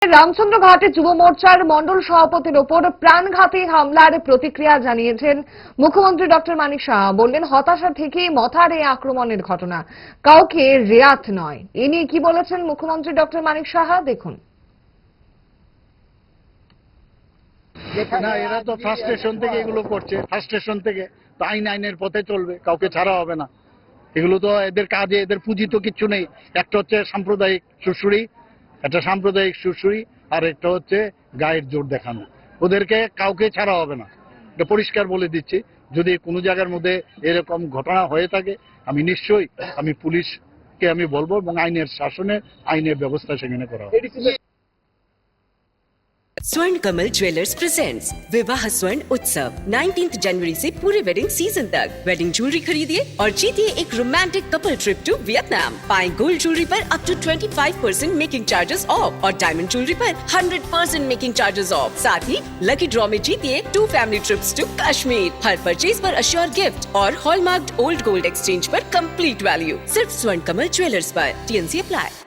রামচন্দ্রঘাটে যুব মোর্চার মন্ডল সভাপতির ওপর প্রাণঘাতী হামলার প্রতিক্রিয়া জানিয়েছেন মুখ্যমন্ত্রী ডক্টর মানিক সাহা। বললেন, হতাশা থেকেই মথার এই আক্রমণের ঘটনা, কাউকে রেয়াত নয়। এ নিয়ে কি বলেছেন মুখ্যমন্ত্রী ডক্টর মানিক সাহা, দেখুন। না, এরা তো ফ্রাস্ট্রেশন থেকে এগুলো করছে, ফ্রাস্ট্রেশন থেকে তো আইনের পথে চলবে, কাউকে ছাড়া হবে না। এগুলো তো এদের কাজে, এদের পুঁজি তো কিচ্ছু নেই। একটা হচ্ছে সাম্প্রদায়িক সুরসুরি, আর একটা হচ্ছে গায়ের জোর দেখানো। ওদেরকে কাউকে ছাড়া হবে না, এটা পরিষ্কার বলে দিচ্ছি। যদি কোনো জায়গার মধ্যে এরকম ঘটনা হয়ে থাকে, আমি নিশ্চয়ই পুলিশকে আমি বলবো এবং আইনের শাসনে আইনের ব্যবস্থা সেখানে করা হবে। स्वर्ण कमल ज्वेलर्स प्रेजेंट्स विवाह स्वर्ण उत्सव 19 जनवरी से पूरे वेडिंग सीजन तक। वेडिंग ज्वेलरी खरीदिए और जीतिए एक romantic couple trip to Vietnam. पाएं गोल्ड ज्वेलरी पर up to 25% making charges off और डायमंड ज्वेलरी पर 100% मेकिंग चार्जेस ऑफ। साथ ही लकी ड्रॉ में जीतिए 2 फैमिली ट्रिप्स टू कश्मीर। हर परचेज पर अश्योर गिफ्ट और हॉलमार्क्ड ओल्ड गोल्ड एक्सचेंज पर कंप्लीट वैल्यू। सिर्फ स्वर्ण कमल ज्वेलर्स पर। TNC apply.